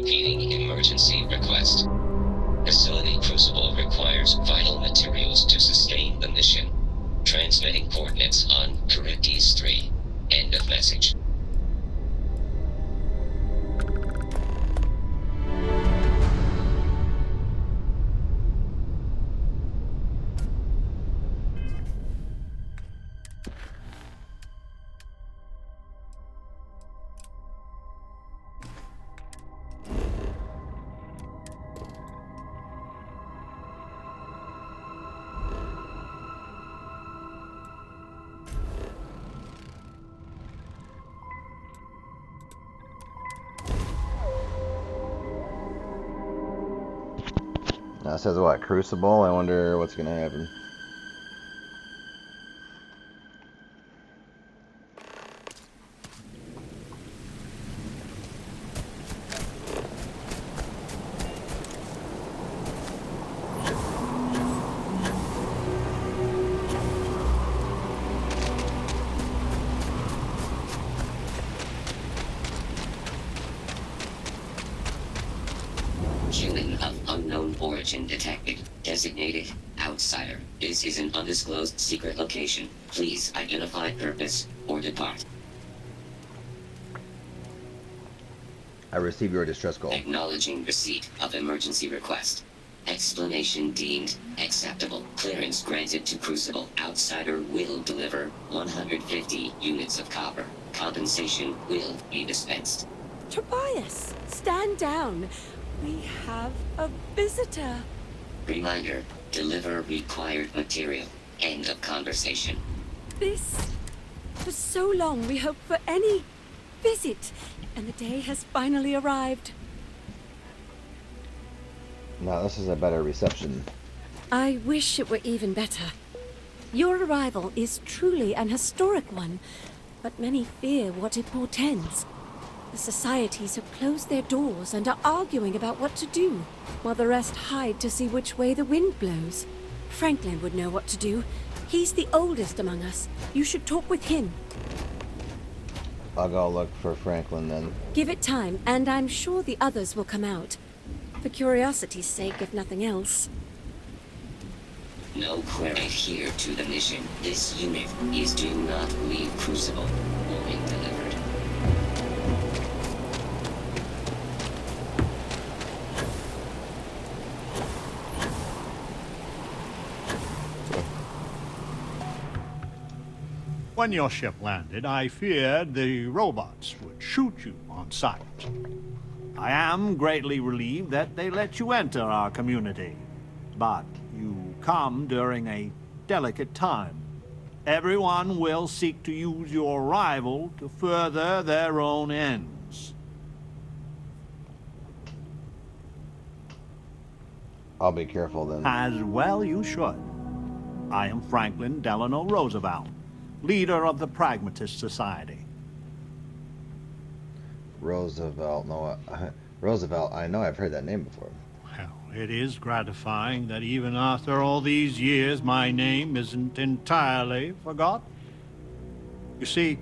Repeating emergency request. Facility Crucible requires vital materials to sustain the mission. Transmitting coordinates on Charybdis 3. End of message. Now it says what? Crucible? I wonder what's gonna happen. Human of unknown origin detected. Designated outsider. This is an undisclosed secret location. Please identify purpose or depart. I receive your distress call. Acknowledging receipt of emergency request. Explanation deemed acceptable. Clearance granted to Crucible. Outsider will deliver 150 units of copper. Compensation will be dispensed. Tobias, stand down. We have a visitor. Reminder, deliver required material. End of conversation. For so long we hoped for any visit, and the day has finally arrived. Now this is a better reception. I wish it were even better. Your arrival is truly an historic one, but many fear what it portends. The societies have closed their doors and are arguing about what to do, while the rest hide to see which way the wind blows. Franklin would know what to do. He's the oldest among us. You should talk with him. I'll go look for Franklin then. Give it time, and I'm sure the others will come out. For curiosity's sake, if nothing else. No query. Adhere to the mission. This unit is do not leave Crucible. Warning delivered. When your ship landed, I feared the robots would shoot you on sight. I am greatly relieved that they let you enter our community. But you come during a delicate time. Everyone will seek to use your arrival to further their own ends. I'll be careful then. As well you should. I am Franklin Delano Roosevelt, leader of the Pragmatist Society. Roosevelt, no, Roosevelt, I know I've heard that name before. Well, it is gratifying that even after all these years, my name isn't entirely forgotten. You see,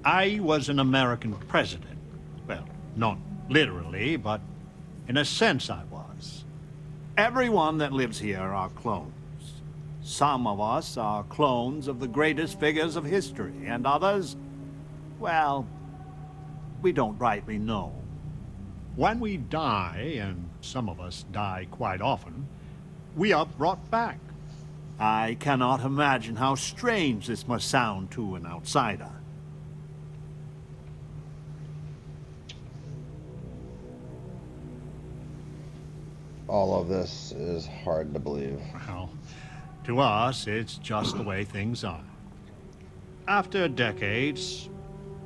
I was an American president. Well, not literally, but in a sense I was. Everyone that lives here are clones. Some of us are clones of the greatest figures of history, and others, well, we don't rightly know. When we die, and some of us die quite often, we are brought back. I cannot imagine how strange this must sound to an outsider. All of this is hard to believe. Well, to us, it's just the way things are. After decades,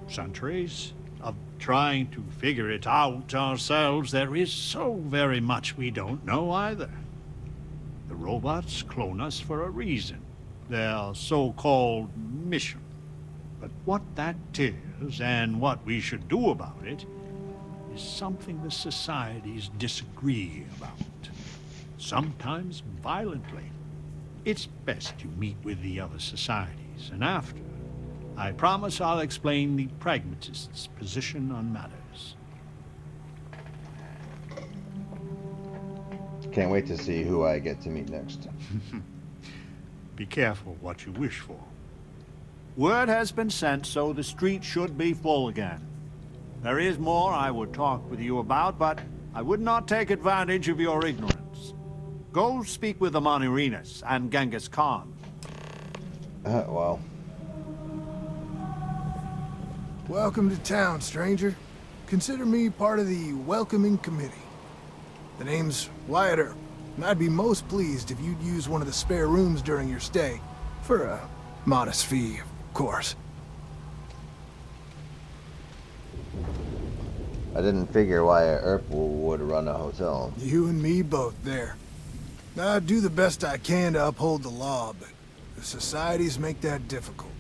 centuries, of trying to figure it out ourselves, there is so very much we don't know either. The robots clone us for a reason, their so-called mission. But what that is, and what we should do about it, is something the societies disagree about, sometimes violently. It's best you meet with the other societies, and after, I promise I'll explain the pragmatists' position on matters. Can't wait to see who I get to meet next. Be careful what you wish for. Word has been sent, so the street should be full again. There is more I would talk with you about, but I would not take advantage of your ignorance. Go speak with the Manirinas and Genghis Khan. Well. Welcome to town, stranger. Consider me part of the welcoming committee. The name's Wyatt Earp, and I'd be most pleased if you'd use one of the spare rooms during your stay. For a modest fee, of course. I didn't figure why Earp would run a hotel. You and me both there. I do the best I can to uphold the law, but the societies make that difficult.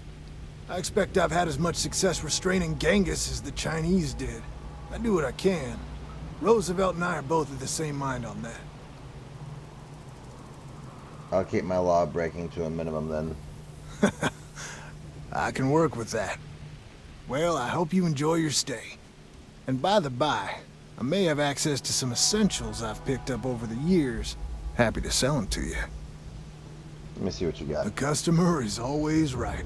I expect I've had as much success restraining Genghis as the Chinese did. I do what I can. Roosevelt and I are both of the same mind on that. I'll keep my law breaking to a minimum then. I can work with that. Well, I hope you enjoy your stay. And by the by, I may have access to some essentials I've picked up over the years. Happy to sell them to you. Let me see what you got. The customer is always right.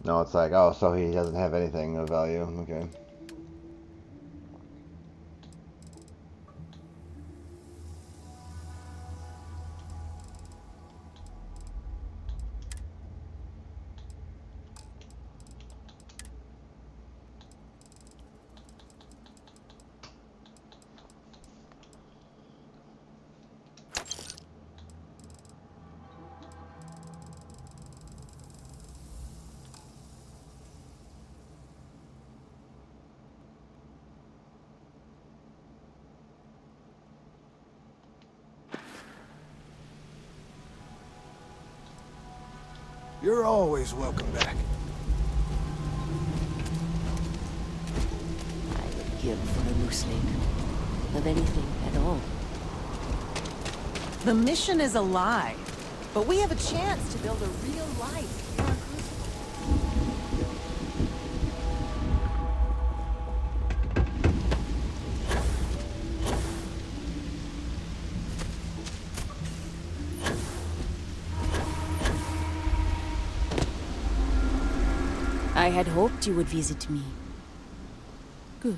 No, it's like, oh, so he doesn't have anything of value. Okay. You're always welcome back. I would kill for a mooseling. Of anything at all. The mission is a lie, but we have a chance to build a real life here on Crucible. I had hoped you would visit me. Good.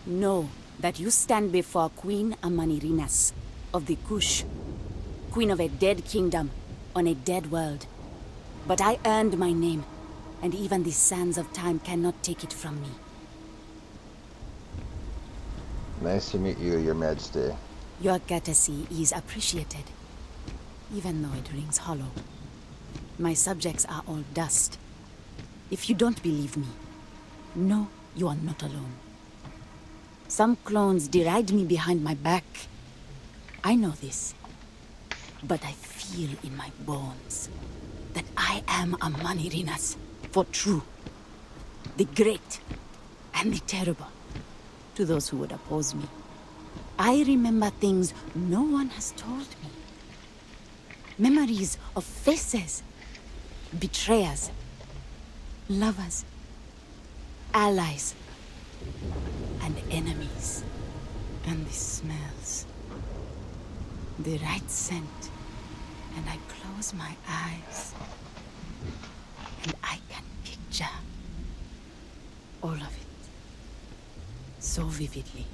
Know that you stand before Queen Amanirinas of the Kush, queen of a dead kingdom on a dead world. But I earned my name, and even the sands of time cannot take it from me. Nice to meet you, Your Majesty. Your courtesy is appreciated, even though it rings hollow. My subjects are all dust. If you don't believe me, know you are not alone. Some clones deride me behind my back. I know this, but I feel in my bones that I am a Manirinas for true. The great and the terrible to those who would oppose me. I remember things no one has told me. Memories of faces, betrayers, lovers, allies, and enemies. And the smells. The right scent. And I close my eyes. And I can picture all of it. So vividly.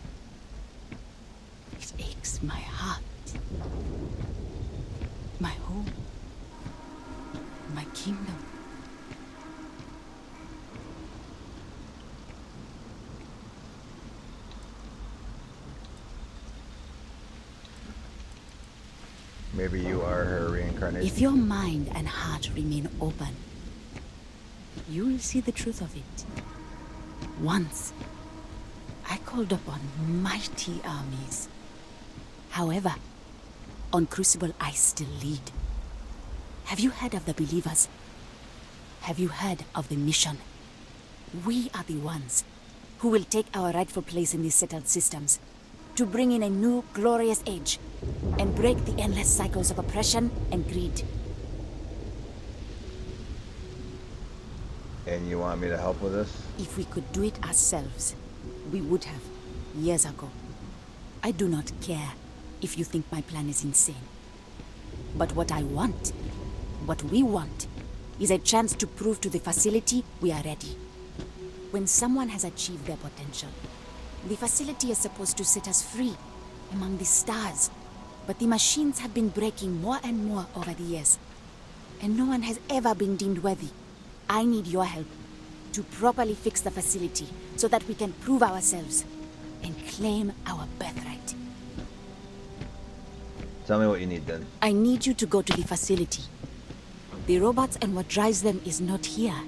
It aches my heart. My home. My kingdom. Maybe you are her reincarnation. If your mind and heart remain open, you will see the truth of it. Once, I called upon mighty armies. However, on Crucible I still lead. Have you heard of the believers? Have you heard of the mission? We are the ones who will take our rightful place in these settled systems, to bring in a new, glorious age and break the endless cycles of oppression and greed. And you want me to help with this? If we could do it ourselves, we would have, years ago. I do not care if you think my plan is insane. But what I want, what we want, is a chance to prove to the facility we are ready. When someone has achieved their potential, the facility is supposed to set us free among the stars. But the machines have been breaking more and more over the years, and no one has ever been deemed worthy. I need your help to properly fix the facility so that we can prove ourselves and claim our birthright. Tell me what you need then. I need you to go to the facility. The robots and what drives them is not here.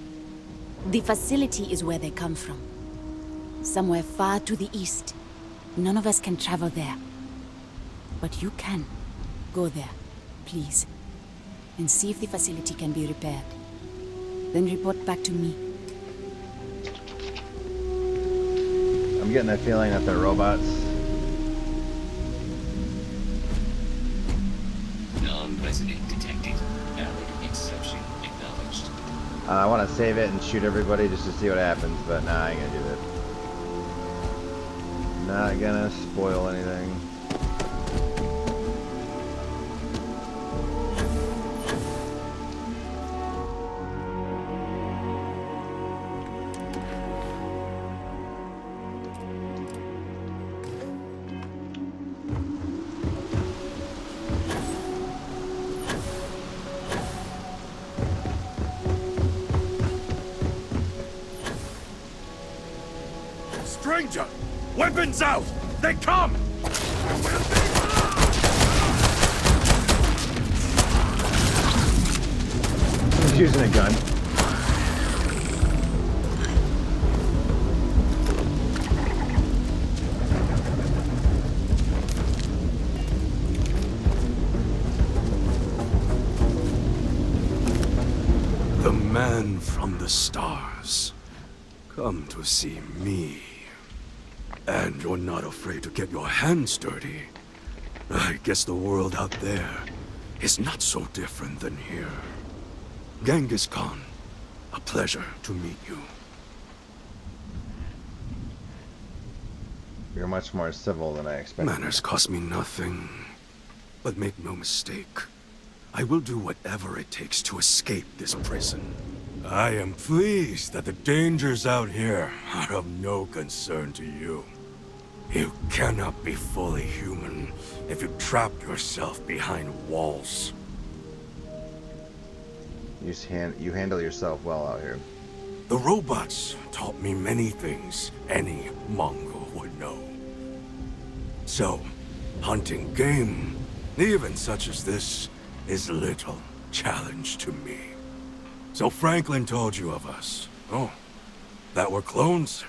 The facility is where they come from. Somewhere far to the east. None of us can travel there. But you can. Go there, please. And see if the facility can be repaired. Then report back to me. I'm getting that feeling that they're robots. Non-resident detected. Valid exception acknowledged. I want to save it and shoot everybody just to see what happens, but nah, I ain't gonna do that. Not gonna spoil anything. Stranger! Weapons out! They come! He's using a gun. The man from the stars. Come to see me. And you're not afraid to get your hands dirty. I guess the world out there is not so different than here. Genghis Khan, a pleasure to meet you. You're much more civil than I expected. Manners cost me nothing. But make no mistake, I will do whatever it takes to escape this prison. I am pleased that the dangers out here are of no concern to you. You cannot be fully human if you trap yourself behind walls. You handle yourself well out here. The robots taught me many things any Mongol would know. So, hunting game, even such as this, is little challenge to me. So Franklin told you of us. Oh, that we're clones?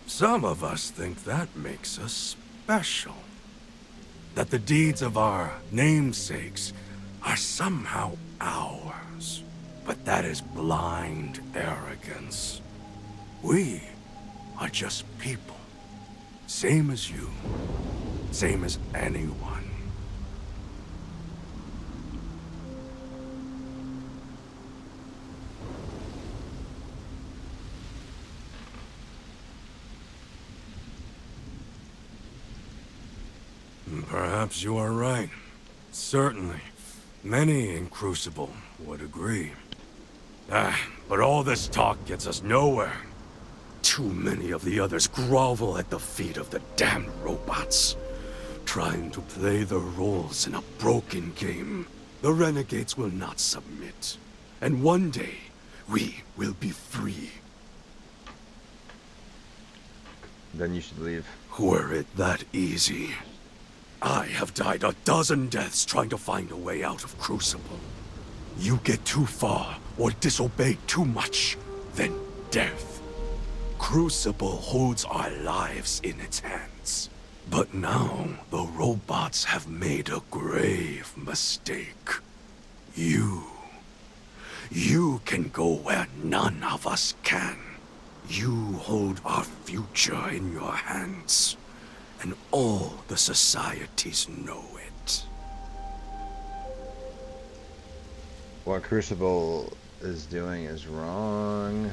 Some of us think that makes us special. That the deeds of our namesakes are somehow ours. But that is blind arrogance. We are just people. Same as you. Same as anyone. Perhaps you are right. Certainly. Many in Crucible would agree. But all this talk gets us nowhere. Too many of the others grovel at the feet of the damned robots. Trying to play their roles in a broken game. The renegades will not submit. And one day, we will be free. Then you should leave. Were it that easy, I have died a dozen deaths trying to find a way out of Crucible. You get too far or disobey too much, then death. Crucible holds our lives in its hands. But now, the robots have made a grave mistake. You can go where none of us can. You hold our future in your hands. and all the societies know it. What Crucible is doing is wrong.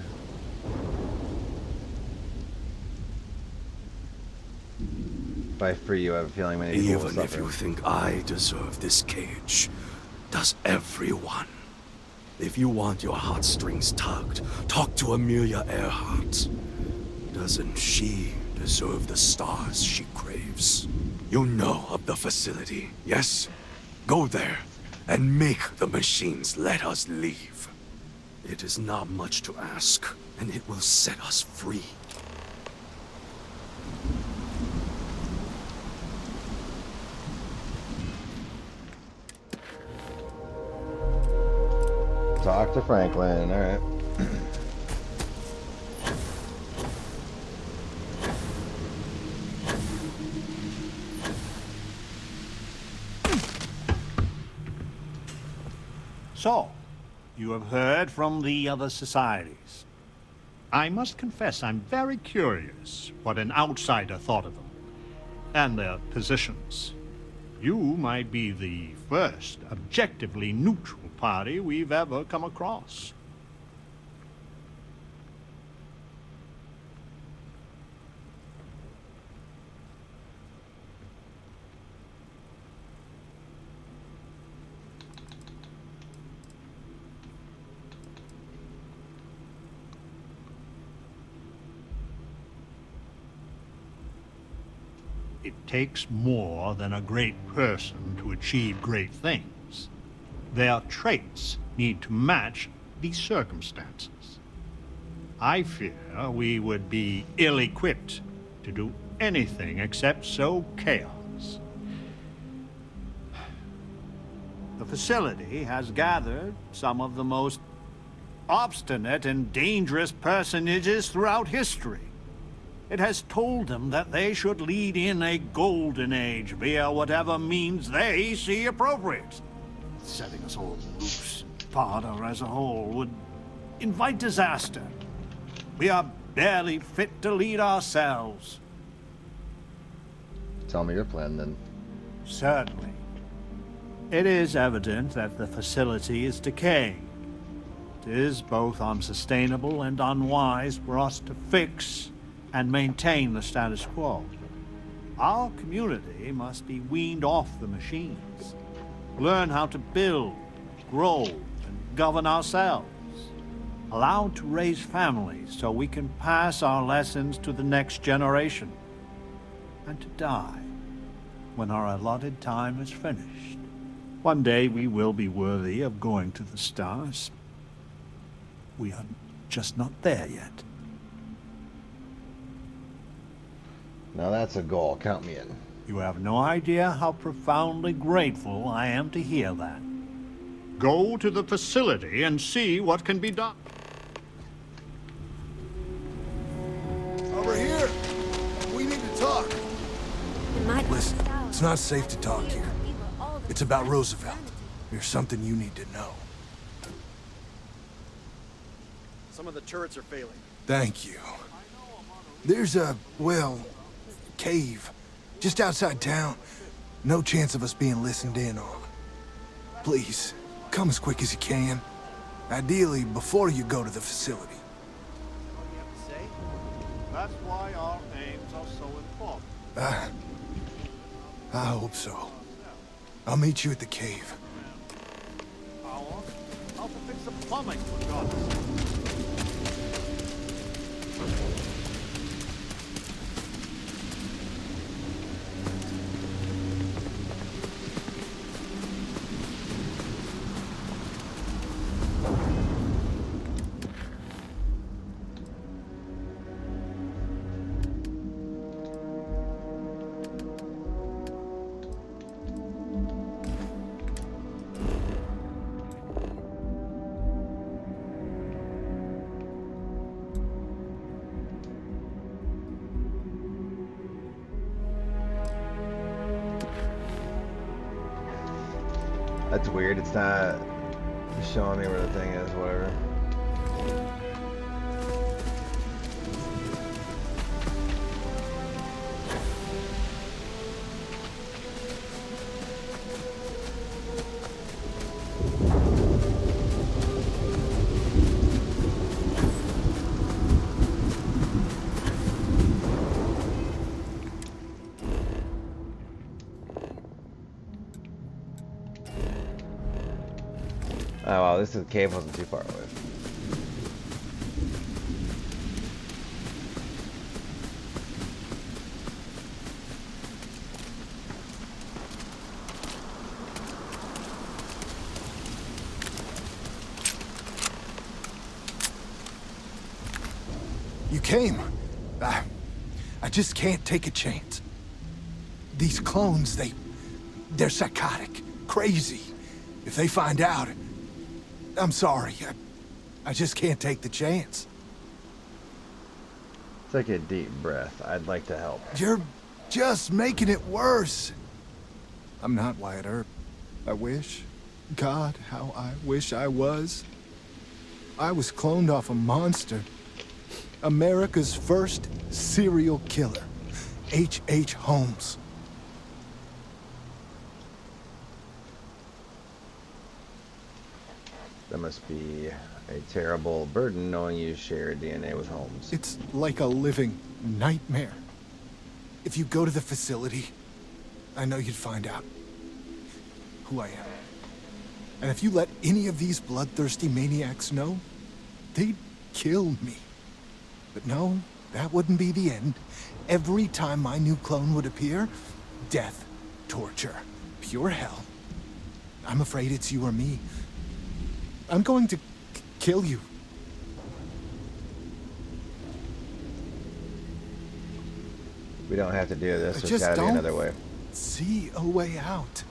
By free, you have a feeling many people will Even if suffer. you think I deserve this cage, does everyone? If you want your heartstrings tugged, talk to Amelia Earhart. Doesn't she deserve the stars she craves? You know of the facility, yes? Go there and make the machines let us leave. It is not much to ask, and it will set us free. Talk to Franklin, alright. So, you have heard from the other societies. I must confess I'm very curious what an outsider thought of them, and their positions. You might be the first objectively neutral party we've ever come across. It takes more than a great person to achieve great things. Their traits need to match the circumstances. I fear we would be ill-equipped to do anything except sow chaos. The facility has gathered some of the most obstinate and dangerous personages throughout history. It has told them that they should lead in a golden age via whatever means they see appropriate. Setting us all loose, Parter as a whole, would invite disaster. We are barely fit to lead ourselves. Tell me your plan then. Certainly. It is evident that the facility is decaying. It is both unsustainable and unwise for us to fix and maintain the status quo. Our community must be weaned off the machines, learn how to build, grow, and govern ourselves, allowed to raise families so we can pass our lessons to the next generation, and to die when our allotted time is finished. One day we will be worthy of going to the stars. We are just not there yet. Now that's a goal. Count me in. You have no idea how profoundly grateful I am to hear that. Go to the facility and see what can be done. Over here! We need to talk. Listen, it's not safe to talk here. It's about Roosevelt. There's something you need to know. Some of the turrets are failing. Thank you. There's a, well, cave just outside town. No chance of us being listened in on. Please, come as quick as you can. Ideally, before you go to the facility. What do you have to say? That's why our aims are so important. I hope so. I'll meet you at the cave. How to fix the plumbing, for God's sake. That's weird. It's not showing me where the thing is, whatever. Oh wow, this cave wasn't too far away. You came. I just can't take a chance. These clones, they're psychotic, crazy. If they find out, I'm sorry. I just can't take the chance. Take a deep breath. I'd like to help. You're just making it worse. I'm not Wyatt Earp. I wish. God, how I wish I was. I was cloned off a monster. America's first serial killer. H.H. Holmes. That must be a terrible burden knowing you share DNA with Holmes. It's like a living nightmare. If you go to the facility, I know you'd find out who I am. And if you let any of these bloodthirsty maniacs know, they'd kill me. But no, that wouldn't be the end. Every time my new clone would appear, death, torture, pure hell. I'm afraid it's you or me. I'm going to kill you. We don't have to do this. I There's just gotta be don't another way. see a way out.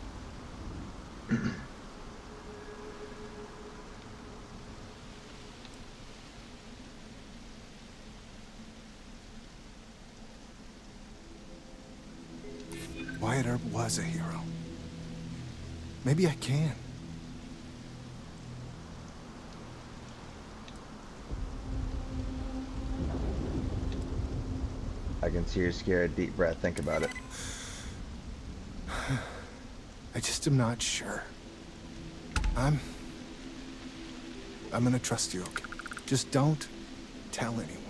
Wyatt Earp was a hero. Maybe I can. I can see you're scared. Deep breath. Think about it. I just am not sure. I'm gonna trust you, okay? Just don't tell anyone.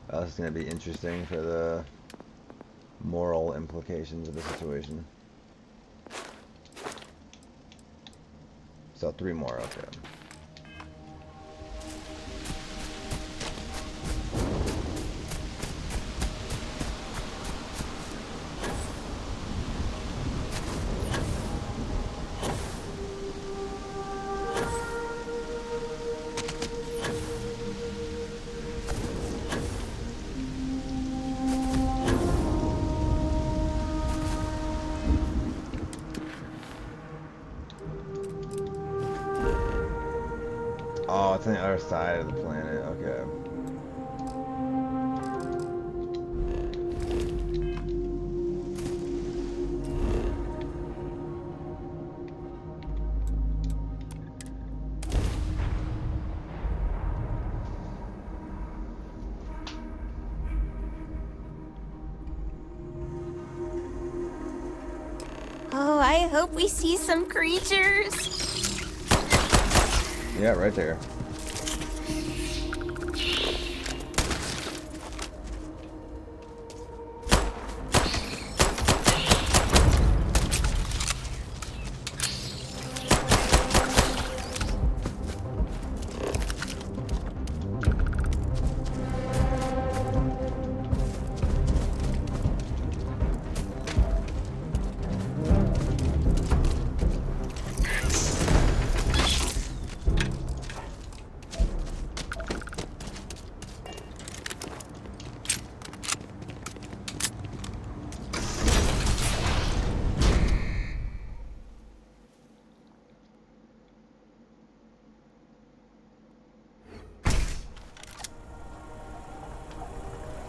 This is going to be interesting for the moral implications of the situation. So 3 more, okay. Oh, it's on the other side of the planet, okay. Oh, I hope we see some creatures. Yeah, right there.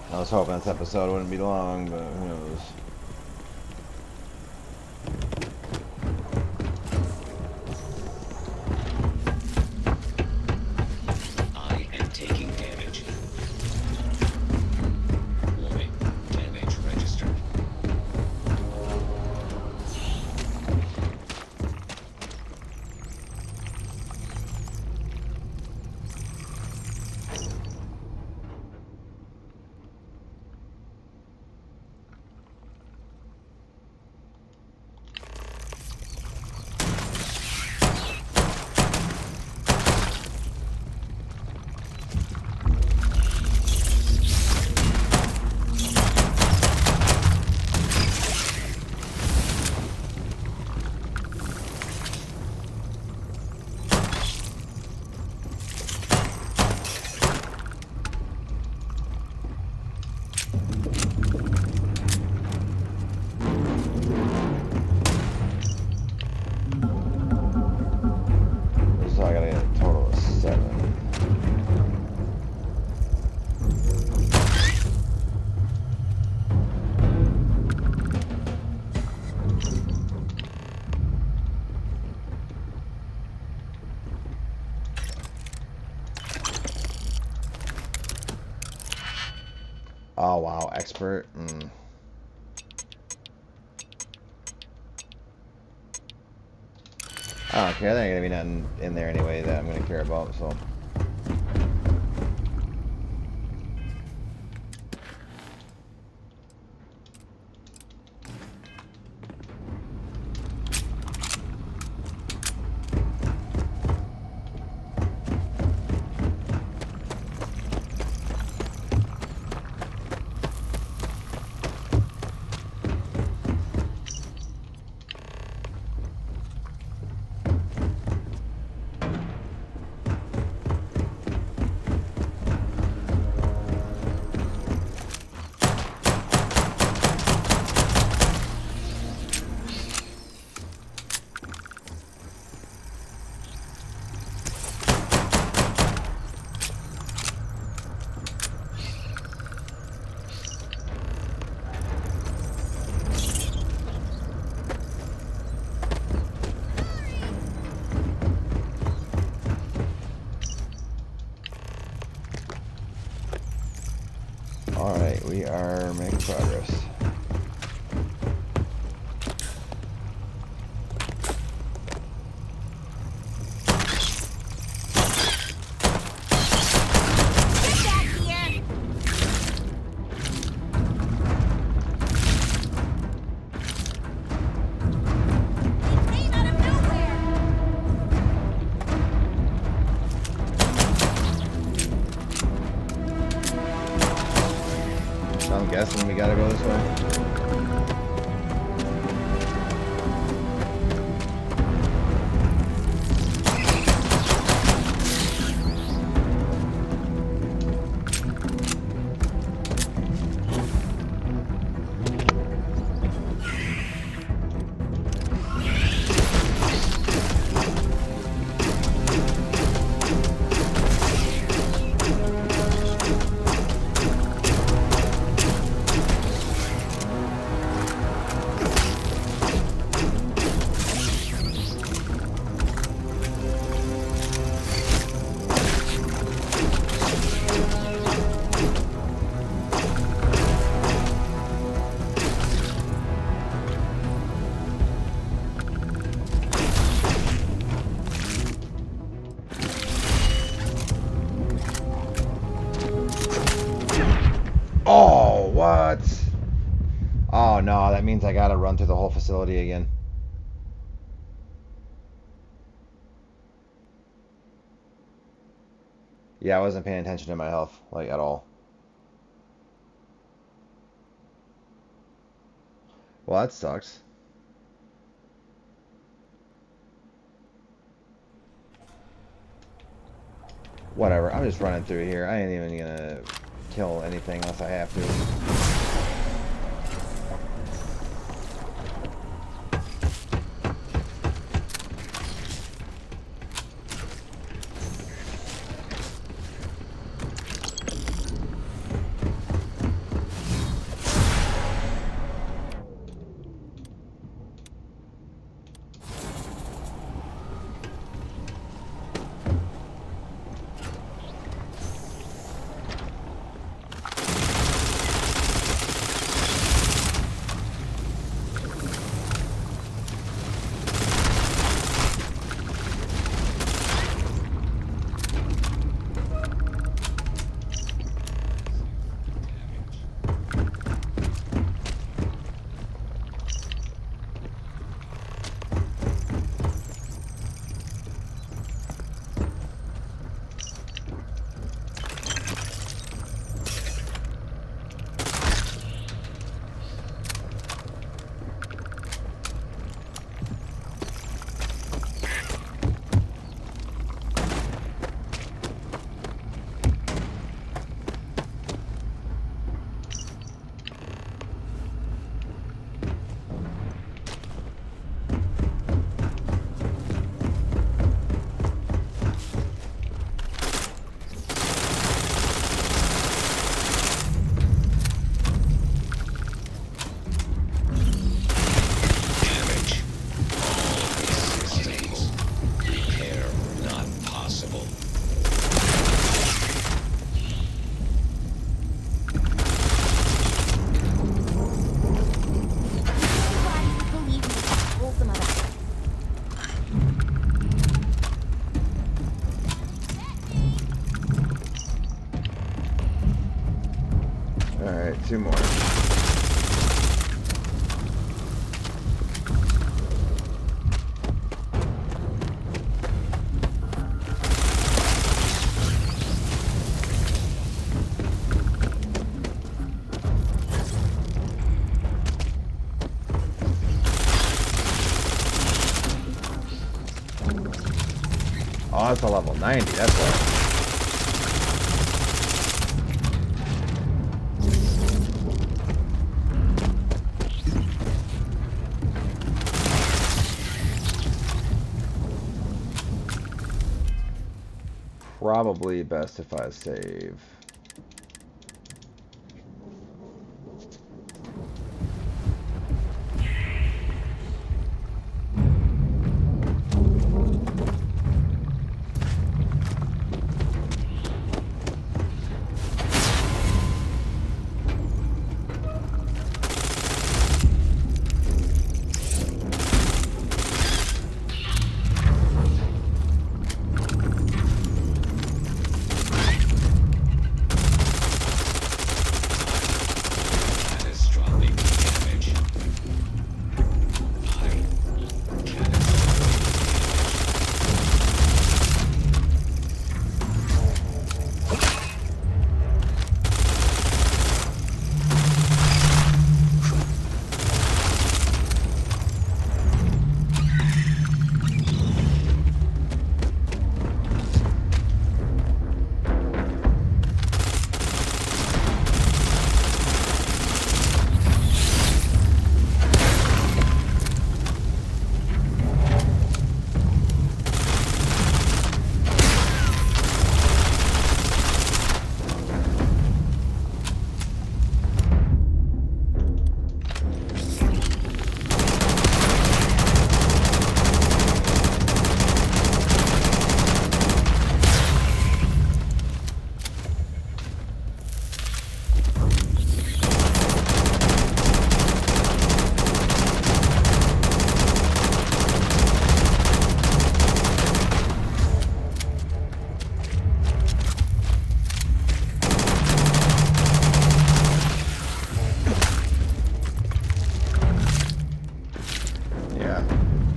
I was hoping this episode wouldn't be long, but who knows. I am taking damage. Warning, damage registered. Oh wow, expert. Mm. I don't care. There ain't gonna be nothing in there anyway that I'm gonna care about. So. Alright, we are making progress. I'm guessing we gotta go this way. Oh, what? Oh no, that means I gotta run through the whole facility again. Yeah, I wasn't paying attention to my health, like, at all. Well, that sucks. Whatever, I'm just running through here. I ain't even gonna kill anything unless I have to. Alright, 2 more. Oh, that's a level 90, that's what. Probably best if I save.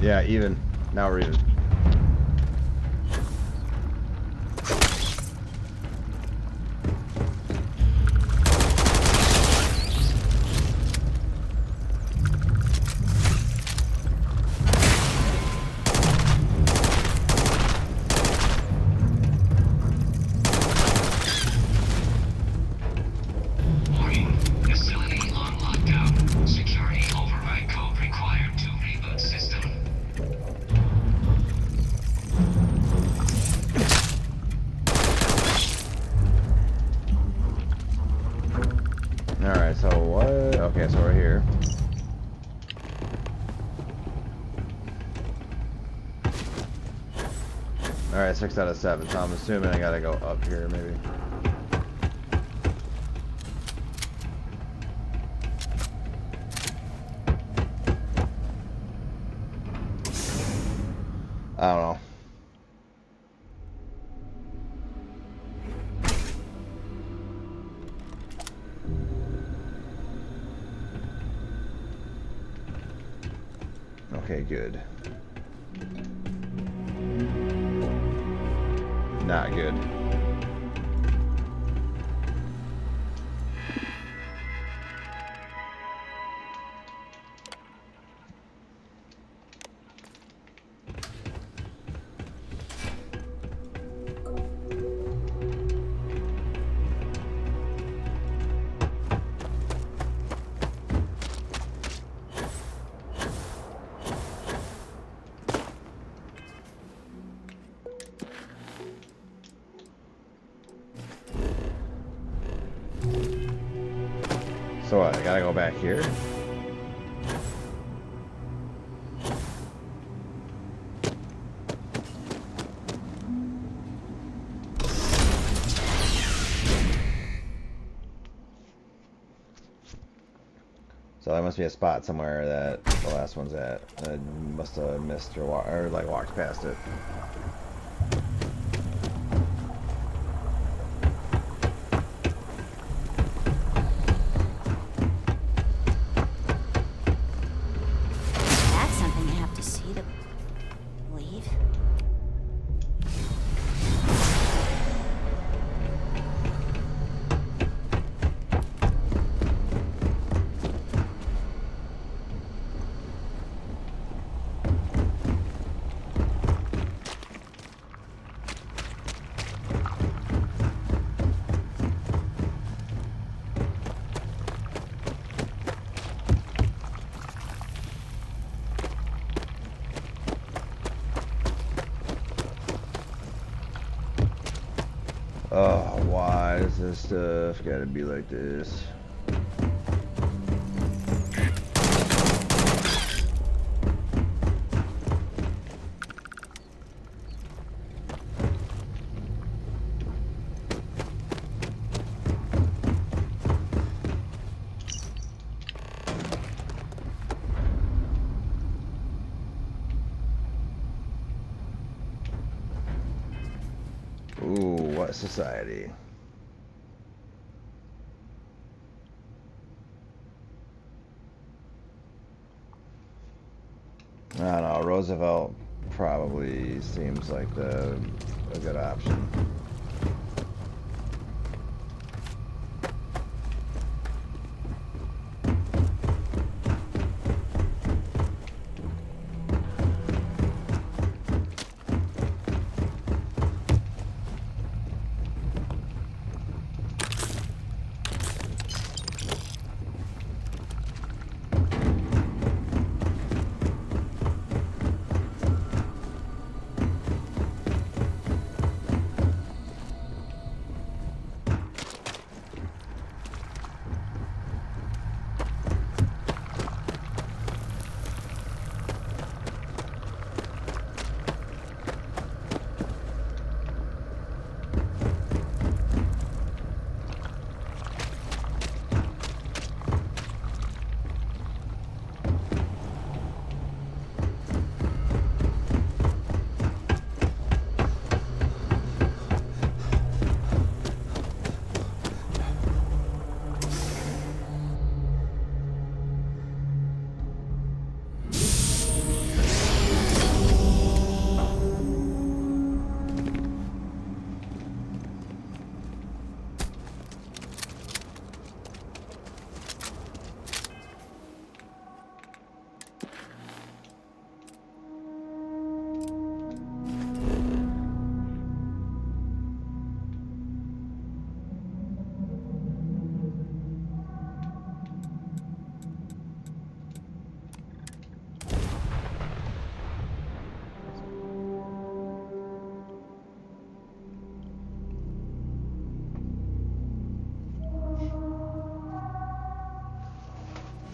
Yeah, even. Now we're even. Alright, so what? Okay, so we're here. Alright, 6 out of 7, so I'm assuming I gotta go up here, maybe. I don't know. Okay, good. Not good. So what, I gotta go back here? So there must be a spot somewhere that the last one's at. I must have missed or like walked past it. Why does this stuff gotta be like this? Ooh, what society? I don't know, Roosevelt probably seems like a good option.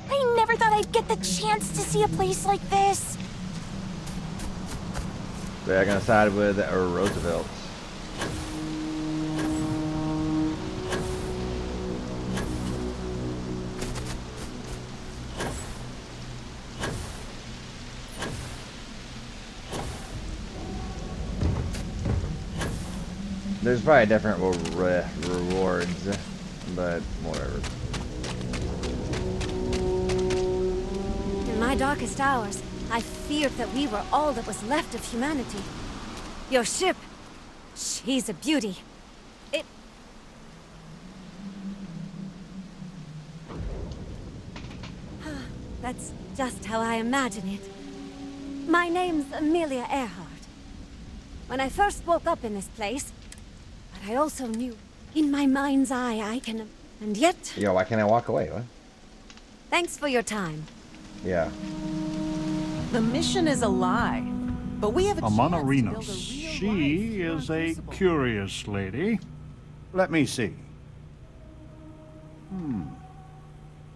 I never thought I'd get the chance to see a place like this. They're gonna side with Roosevelt. There's probably different rewards, but whatever. In my darkest hours, I feared that we were all that was left of humanity. Your ship, she's a beauty. That's just how I imagine it. My name's Amelia Earhart. When I first woke up in this place, but I also knew, in my mind's eye, I can... And yet... Yo, why can't I walk away? What? Thanks for your time. Yeah. The mission is a lie, but we have a chance to build a real Amon life she here on is a Crucible. curious lady. Let me see.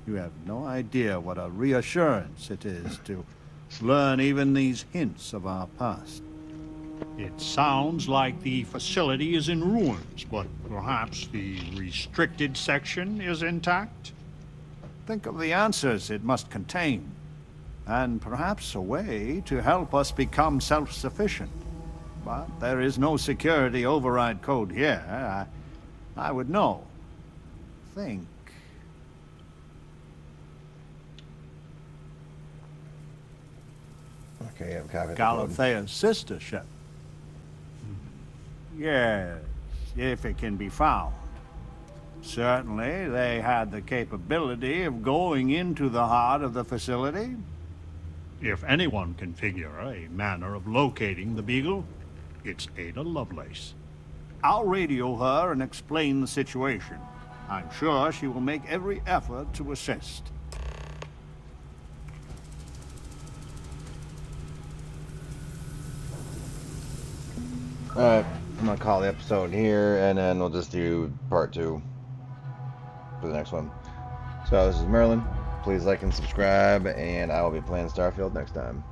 You have no idea what a reassurance it is to learn even these hints of our past. It sounds like the facility is in ruins, but perhaps the restricted section is intact? Think of the answers it must contain, and perhaps a way to help us become self-sufficient. But there is no security override code here. I would know. Think. Okay, I've copied the code. Galathea's sister ship. Yes, if it can be found. Certainly, they had the capability of going into the heart of the facility. If anyone can figure a manner of locating the Beagle, it's Ada Lovelace. I'll radio her and explain the situation. I'm sure she will make every effort to assist. Alright, I'm gonna call the episode here, and then we'll just do part 2 for the next one. So this is Merlin. Please like and subscribe, and I will be playing Starfield next time.